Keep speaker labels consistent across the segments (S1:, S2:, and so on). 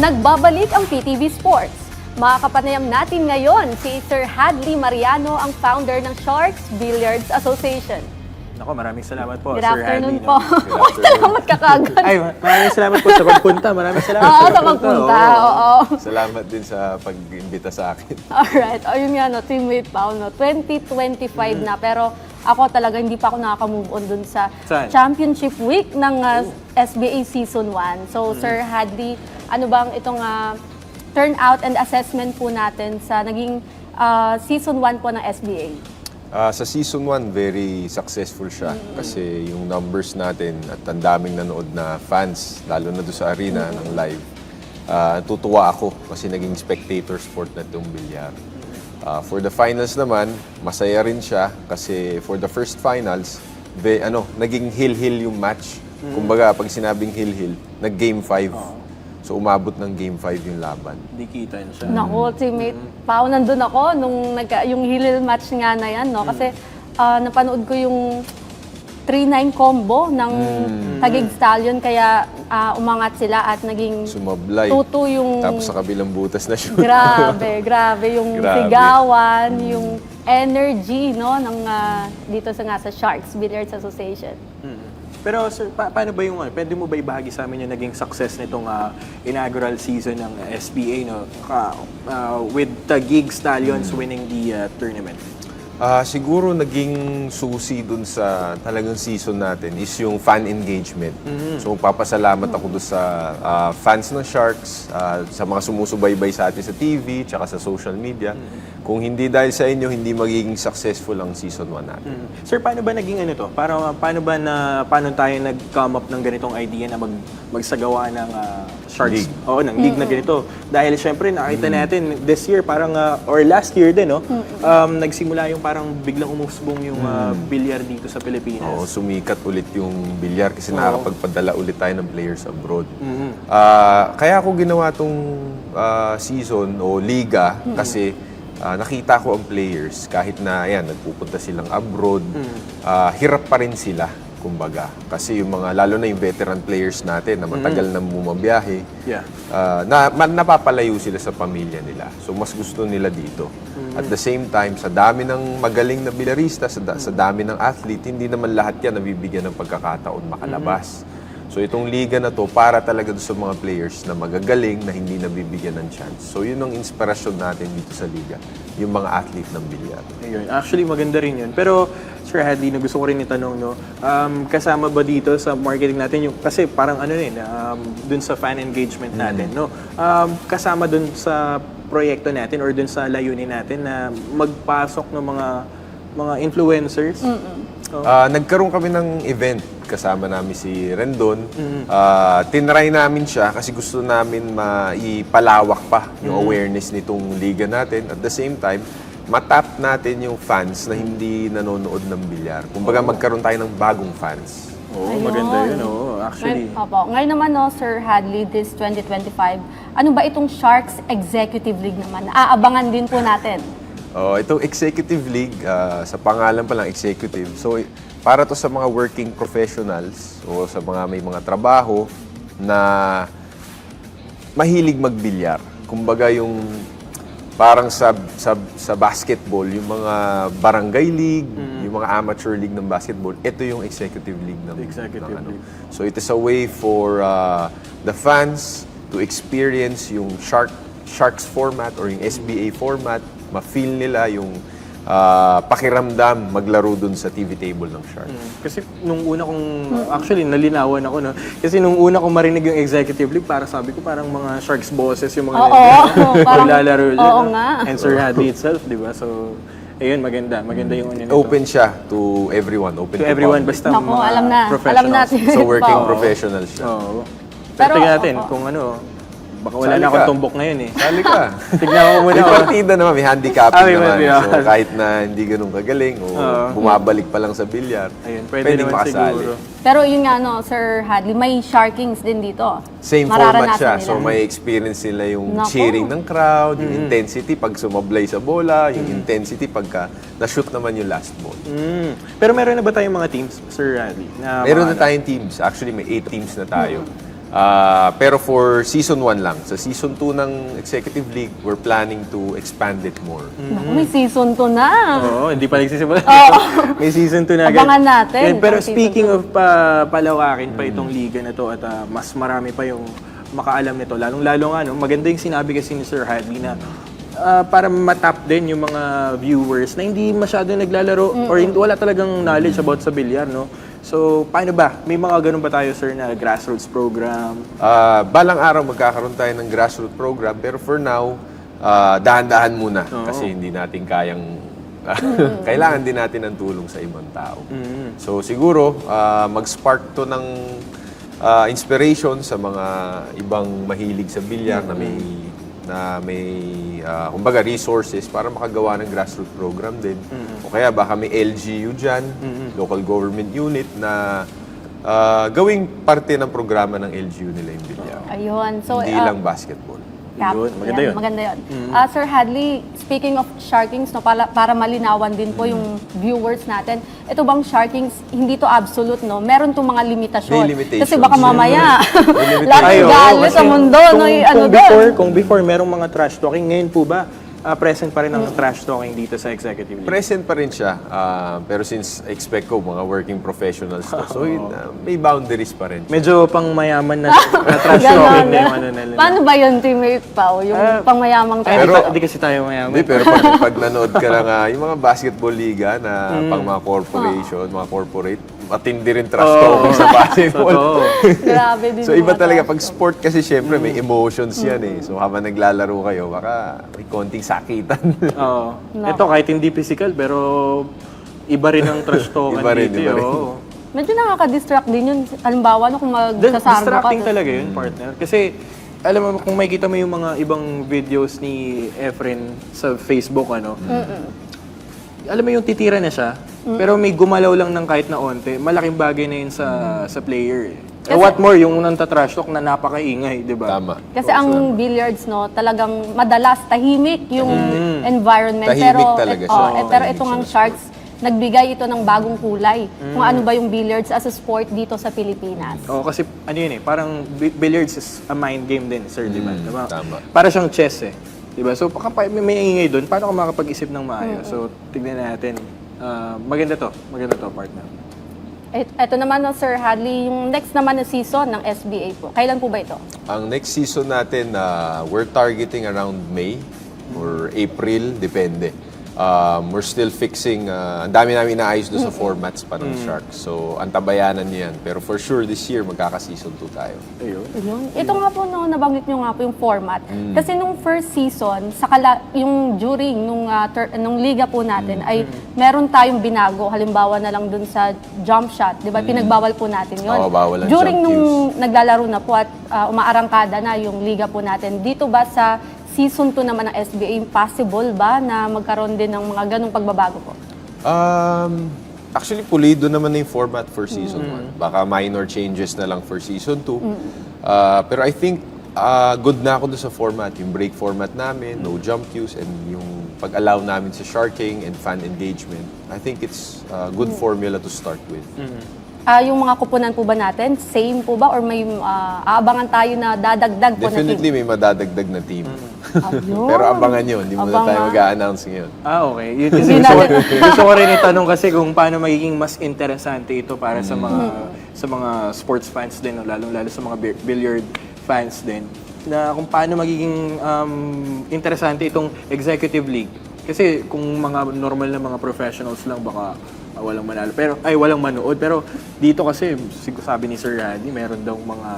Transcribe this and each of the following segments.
S1: Nagbabalik ang PTV Sports. Makakapanayam natin ngayon si Sir Hadley Mariano, ang founder ng Sharks Billiards Association.
S2: Nako, maraming salamat po,
S1: Good
S2: Sir
S1: afternoon
S2: Hadley.
S1: po. Uy, salamat ka kagad.
S2: Ay, maraming salamat po sa pagpunta. Maraming salamat
S1: Oo, sa pagpunta. Oo.
S3: Salamat din sa pag-imbita sa akin.
S1: Alright. Ayun nga, no, teammate Pao, no, 2025 na. Pero ako talaga, hindi pa ako nakaka-move on dun sa
S2: Saan?
S1: Championship Week ng SBA Season 1. So, Sir Hadley, ano bang itong turnout and assessment po natin sa naging Season 1 po ng SBA?
S3: Sa Season 1, very successful siya kasi yung numbers natin at ang daming nanood na fans, lalo na doon sa arena ng live. Tutuwa ako kasi naging spectator sport na itong bilyar. For the finals naman, masaya rin siya kasi for the first finals, naging hill-hill yung match. Kumbaga, pag sinabing hill-hill, nag-game 5. So, umabot ng game 5 yung laban.
S2: Di kita siya.
S1: Naku, teammate Pao, nandun ako nung yung Hilil match nga na yan, no? Kasi napanood ko yung 3-9 combo ng Taguig Stallion, kaya umangat sila at naging
S3: Sumablay.
S1: tuto yung...
S3: Tapos sa kabilang butas na shoot.
S1: Grabe yung
S3: Grabe.
S1: sigawan, yung energy, no, ng dito sa Sharks Billiards Association.
S2: Pero sir, paano ba yung pwede mo ba ibahagi sa amin yung naging success nitong inaugural season ng SBA, no? With Taguig Stallions winning the tournament?
S3: Siguro naging susi dun sa talagang season natin is yung fan engagement. So papasalamat ako dun sa fans ng Sharks, sa mga sumusubaybay sa atin sa TV, tsaka sa social media. Kung hindi dahil sa inyo, hindi magiging successful ang season 1 natin.
S2: Sir, paano ba naging to? Paano tayo nag-come up ng ganitong idea na magsagawa ng Sharks?
S3: League.
S2: Oo, ng league na ganito. Dahil syempre nakita natin this year parang or last year din, no? Nagsimula yung parang biglang umusbong yung bilyar dito sa Pilipinas.
S3: Oo, sumikat ulit yung bilyar kasi nakakapagpadala ulit tayo ng players abroad. Kaya ako ginawa tong season o liga kasi nakita ko ang players kahit na ayan, nagpupunta silang abroad, hirap pa rin sila, kumbaga. Kasi yung mga, lalo na yung veteran players natin na matagal na bumabiyahe, napapalayo sila sa pamilya nila. So mas gusto nila dito. At the same time, sa dami ng magaling na bilyarista, sa dami ng athlete, hindi naman lahat yan nabibigyan ng pagkakataon makalabas. So itong liga na to para talaga sa mga players na magagaling na hindi nabibigyan ng chance. So yun ang inspirasyon natin dito sa liga, yung mga athlete ng bilyar.
S2: Ayun. Actually, maganda rin yun. Pero, Sir Hadley, gusto ko rin itanong, no, kasama ba dito sa marketing natin yung, kasi parang dun sa fan engagement natin, no? Kasama dun sa proyekto natin or dun sa layunin natin na magpasok ng mga influencers.
S3: Nagkaroon kami ng event kasama namin si Rendon. Tinry namin siya kasi gusto namin maipalawak pa yung awareness nitong liga natin. At the same time, matap natin yung fans na hindi nanonood ng bilyar. Kumbaga magkaroon tayo ng bagong fans.
S2: Oo,
S1: Ayun.
S2: maganda yun. Oo, actually.
S1: Ngayon naman, no, Sir Hadley, this 2025, ano ba itong Sharks Executive League naman? Aabangan din po natin.
S3: Itong Executive League, sa pangalan pa lang Executive. So, para to sa mga working professionals o sa mga may mga trabaho na mahilig magbilyar. Kumbaga yung parang sa basketball, yung mga barangay league, yung mga amateur league ng basketball, ito yung executive league ng
S2: League.
S3: So it is a way for the fans to experience yung Sharks format or yung SBA format, ma-feel nila yung pakiramdam maglaro dun sa TV table ng Sharks.
S2: Kasi nung una kong, actually nalinawan ako, no? Kasi nung una kong marinig yung executive league, para sabi ko parang mga Sharks bosses yung mga maglalaro dyan.
S1: Oo nga.
S2: And Sir Hadley itself, di ba? So, ayun, maganda yung ano nito.
S3: Open siya to everyone. Open
S2: To everyone,
S3: public.
S2: basta
S1: Naku,
S2: mga
S1: alam
S2: professionals.
S1: natin.
S3: So working
S1: Oo.
S3: professionals siya.
S2: Oo. Pero
S1: Pero,
S2: tingnan natin
S1: oo.
S2: kung baka wala
S3: Sali
S2: na akong
S3: ka.
S2: tumbok ngayon eh.
S3: Sali ka.
S2: Tignan ko muna.
S3: May partida naman, may handicapping
S2: May
S3: naman.
S2: partida.
S3: So kahit na hindi ganun kagaling o bumabalik pa lang sa bilyar,
S2: Ayun, pwede
S3: pwedeng
S2: naman
S3: makasali.
S2: siguro.
S1: Pero yun nga, no, Sir Hadley, may Sharkings din dito.
S3: Same format
S1: Mararanasan
S3: siya.
S1: nila.
S3: So may experience nila yung
S1: Nako.
S3: cheering ng crowd, yung intensity pag sumablay sa bola, yung intensity pagka na-shoot naman yung last ball.
S2: Pero meron na ba tayong mga teams, Sir Hadley? Na
S3: Meron na
S2: mga-
S3: tayong teams. Actually, may 8 teams na tayo. Pero for Season 1 lang. Sa Season 2 ng Executive League, we're planning to expand it more.
S1: Naku, may season 2 na.
S2: Oo, hindi pa nagsisimula. May season 2 na agad.
S1: Abangan natin
S2: Yan, pero
S1: ang season
S2: speaking of palawakin pa itong liga na to at mas marami pa yung makaalam nito. Lalong-lalo nga, no, maganda yung sinabi kasi ni Sir Hadley na para matap din yung mga viewers na hindi masyado naglalaro or wala talagang knowledge about sa bilyar, no? So, paano ba? May mga ganun ba tayo, sir, na grassroots program?
S3: Balang araw magkakaroon tayo ng grassroots program, pero for now, dahan-dahan muna. Kasi hindi natin kayang... kailangan din natin ng tulong sa ibang tao. So, siguro, mag-spark to ng inspiration sa mga ibang mahilig sa bilyar na may kumbaga resources para makagawa ng grassroots program din. O kaya baka may LGU dyan, local government unit na gawing parte ng programa ng LGU nila yung bilyar.
S1: Ayun. So,
S3: Hindi lang basketball.
S2: Yun, maganda yun.
S1: Maganda yun. Sir Hadley, speaking of Sharkings, no, para malinawan din po yung viewers natin, ito bang Sharkings, hindi to absolute, no? Meron tong mga limitasyon.
S3: May limitations.
S1: Kasi baka mamaya,
S3: May
S1: lahat
S2: Ay,
S1: ng
S2: oo,
S1: galit
S2: kasi
S1: sa mundo, no?
S2: kung before merong mga trash talking, ngayon po ba, present pa rin ang trash talking dito sa Executive League?
S3: Present pa rin siya, pero since expect ko mga working professionals to, so may boundaries pa rin.
S2: Medyo pang mayaman na trash
S1: Ganon,
S2: talking na yung
S1: no?
S2: ano nila.
S1: Paano ba yun, teammate Pao? Yung pangmayamang
S2: Ay,
S1: tayo?
S2: hindi kasi tayo mayaman.
S3: Hindi, pero pag nanood ka ng yung mga basketball liga na pang mga corporation, mga corporate, matindi rin trash talking sa basketball.
S2: Totoo.
S1: Grabe din.
S3: So
S1: yung
S3: iba
S1: mga
S3: talaga,
S1: trash
S3: pag sport kasi syempre may emotions yan eh. So habang naglalaro kayo, baka may konting sakitan.
S2: Oo. Ito kahit hindi physical, pero iba rin ang trash talking
S3: Iba rin,
S2: dito.
S3: iba rin.
S2: Oo.
S1: Medyo nakaka-distract din yun. Halimbawa, no, kung magsasarbo ka.
S2: Distracting talaga yun, partner. Kasi, alam mo, kung makikita mo yung mga ibang videos ni Efren sa Facebook, alam mo yung titira na siya, pero may gumalaw lang ng kahit na onte, malaking bagay na yun sa player. What more, yung nantatrash talk na napakaingay, di ba?
S3: Tama.
S1: Kasi ang billiards, no, talagang madalas tahimik yung environment.
S3: Tahimik talaga siya.
S1: Pero
S3: Tahimik
S1: itong
S3: siya
S1: ang
S3: na
S1: Sharks, nagbigay ito ng bagong kulay. Kung ano ba yung billiards as a sport dito sa Pilipinas.
S2: Oo, kasi ano yun parang billiards is a mind game din, sir, di ba? Diba?
S3: tama.
S2: Para siyang chess eh. Di ba? So, kapag may ingay doon, paano ka makapag-isip ng maayos? So, tignan natin. Maganda to, partner.
S1: Ito naman, no, Sir Hadley, yung next naman na season ng SBA po. Kailan po ba ito?
S3: Ang next season natin, we're targeting around May or April, depende. We're still fixing, ang dami namin inaayos doon sa formats pa ng Sharks. So, antabayanan niyo yan. Pero for sure, this year, magkaka-season 2 tayo.
S2: Ayun.
S1: Yun. Ito nga po, no, nabanggit nyo nga po yung format. Kasi nung first season, yung during nung liga po natin, ay meron tayong binago. Halimbawa na lang dun sa jump shot. Di ba? Pinagbawal po natin yun.
S3: Oo, bawal ang
S1: During
S3: jump
S1: nung naglalaro na po at umaarangkada na yung liga po natin, dito ba sa season 2 naman ng SBA, possible ba na magkaroon din ng mga ganong pagbabago po?
S3: Actually, pulido naman na yung format for season 1. Baka minor changes na lang for season 2. Pero I think good na ako doon sa format. Yung break format namin, no jump cues, and yung pag-allow namin sa sharking and fan engagement. I think it's a good formula to start with.
S1: Yung mga kupunan po ba natin, same po ba? Or may aabangan tayo na dadagdag po na team?
S3: Definitely may madadagdag na team.
S1: Ayun.
S3: Pero abangan yun. Hindi muna tayo
S1: Abangan.
S3: mag-a-announce ngayon.
S2: Okay. Yun kasi
S1: Hindi
S2: gusto ko rin itanong kasi kung paano magiging mas interesante ito para sa mga sports fans din, no? Lalo sa mga billiard fans din, na kung paano magiging interesante itong Executive League. Kasi kung mga normal na mga professionals lang, baka walang manalo. Walang manood. Pero dito kasi, sabi ni Sir Randy, meron daw mga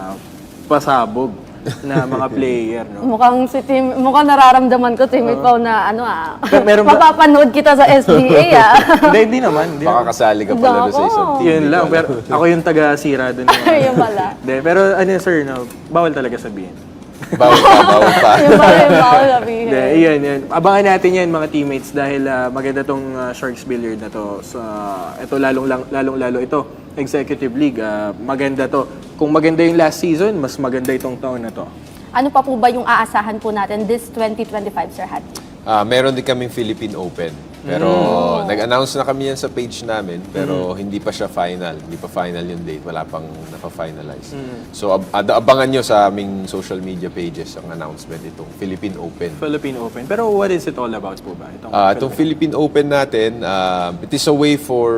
S2: pasabog na mga player, no?
S1: Mukhang nararamdaman ko, teammate Pao, na
S2: Meron ba-
S1: mapapanood kita sa SBA,
S2: Hindi naman. Hindi
S3: Baka
S2: naman.
S3: kasali ka pala doon sa isang team.
S2: Yun lang. Pero ako yung taga-sira doon.
S1: Yun pala.
S2: Hindi, pero sir, no, bawal talaga sabihin.
S3: Bawal pa.
S1: Yung pala yung bawal sabihin.
S2: Hindi, yan. Abangan natin yan, mga teammates, dahil maganda tong Sharks Billiard na to. So, ito lalong-lalo ito, Executive League. Maganda to. Kung maganda yung last season, mas maganda itong taon na to.
S1: Ano pa po ba yung aasahan po natin this 2025, Sir Hadley?
S3: Meron din kaming Philippine Open. Pero nag-announce na kami yan sa page namin, pero hindi pa siya final. Hindi pa final yung date. Wala pang napa-finalize. So, abangan nyo sa aming social media pages ang announcement itong Philippine Open.
S2: Philippine Open. Pero what is it all about po ba?
S3: Itong Philippine Open natin, it is a way for,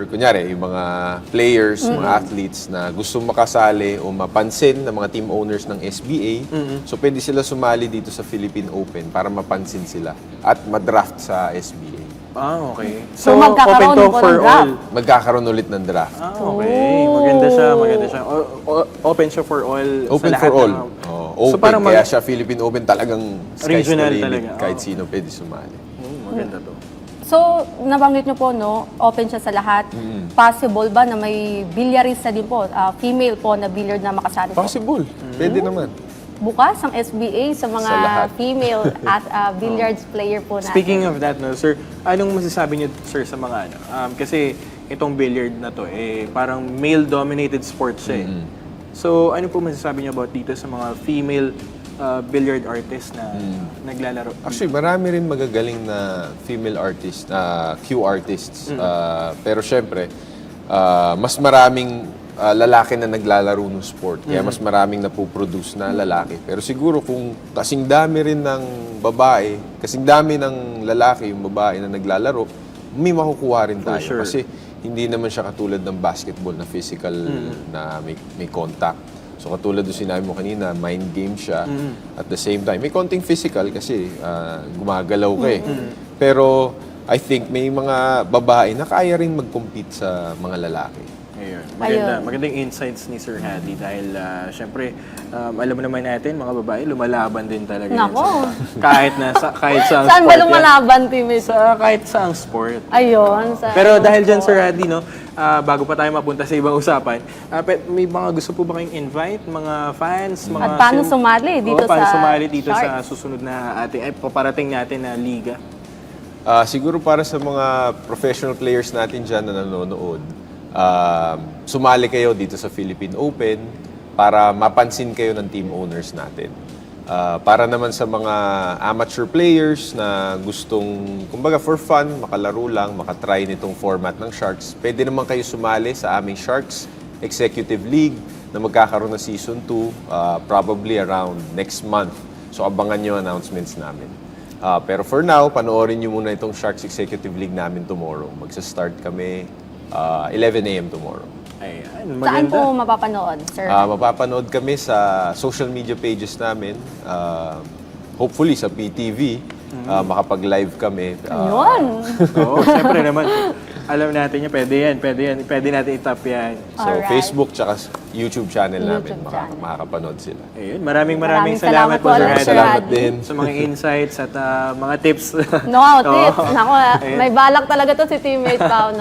S3: kunyari, yung mga players, mga athletes na gusto makasali o mapansin ng mga team owners ng SBA. So, pwede sila sumali dito sa Philippine Open para mapansin sila at madraft sa SBA.
S2: Okay.
S1: So, magkakaroon
S2: open to
S1: po ng
S2: for
S1: draft?
S2: all.
S3: Magkakaroon ulit ng draft.
S2: Okay. Maganda siya, maganda siya. Open siya for all.
S3: Open
S2: sa lahat
S3: for all.
S2: ng-
S3: Open,
S2: So, parang
S3: kaya siya Philippine Open talagang sky's
S2: Regional
S3: the limit.
S2: talaga.
S3: Kahit sino pwede sumali.
S2: Maganda to.
S1: So, nabanggit nyo po, no, open siya sa lahat. Possible ba na may bilyarista din po, female po na billiard na makasali po?
S3: Possible. Pwede naman.
S1: Bukas ang SBA sa mga
S3: Sa lahat.
S1: female at billiards player po natin.
S2: Speaking of that, no, sir, anong masasabi niyo, sir, sa mga ano? Kasi itong billiard na to, parang male-dominated sport siya. So, ano po masasabi niyo about dito sa mga female billiard artists na naglalaro?
S3: Actually, marami rin magagaling na female artists, Q artists. Pero syempre, mas maraming lalaki na naglalaro ng sport. Kaya mas maraming napoproduce na lalaki. Pero siguro kung kasing dami rin ng babae, kasing dami ng lalaki yung babae na naglalaro, may makukuha rin tayo.
S2: sure.
S3: Kasi hindi naman siya katulad ng basketball na physical na may contact. So katulad doon sinabi mo kanina, mind game siya. At the same time, may konting physical kasi gumagalaw ka eh. Pero I think may mga babae na kaya rin mag-compete sa mga lalaki.
S2: Ayun.
S1: Ayun.
S2: Magandang insights ni Sir Hadi dahil syempre alam mo naman natin mga babae lumalaban din talaga yan
S1: Nako.
S2: kahit sa
S1: Saan ba
S2: sport yan.
S1: lumalaban, teammate?
S2: Kahit sa sport.
S1: Ayun.
S2: Pero dahil dyan, Sir Hadi, no, bago pa tayo mapunta sa ibang usapan, may mga gusto po ba kayong invite, mga fans? Mga
S1: At paano sumali dito
S2: paano
S1: sa
S2: sumali dito sa
S1: Sharks?
S2: susunod na paparating natin na liga?
S3: Siguro para sa mga professional players natin dyan na nanonood, sumali kayo dito sa Philippine Open para mapansin kayo ng team owners natin. Para naman sa mga amateur players na gustong, kumbaga for fun, makalaro lang, makatry nitong format ng Sharks, pwede naman kayo sumali sa aming Sharks Executive League na magkakaroon ng Season 2 probably around next month. So abangan nyo announcements namin. Pero for now, panoorin nyo muna itong Sharks Executive League namin tomorrow. Magsa-start kami 11 a.m. tomorrow.
S2: Ayan,
S1: Saan
S2: maganda.
S1: po mapapanood, sir?
S3: Mapapanood kami sa social media pages namin. Hopefully sa PTV. Makapag-live kami.
S1: Yun.
S2: Oo, siyempre naman. Alam natin yan, pwede yan. Pwede natin itap yan.
S3: So,
S1: Alright.
S3: Facebook tsaka YouTube channel namin.
S1: YouTube channel.
S3: Makakapanood sila.
S2: Ayun, maraming
S1: Maraming
S2: salamat po, Sir
S1: salamat po,
S2: Hadi.
S1: Sir
S3: Salamat
S1: Hadi.
S3: din.
S2: Sa mga insights at mga tips.
S1: No, tips.
S2: Oo.
S1: Nako, may balak talaga to si teammate Pao.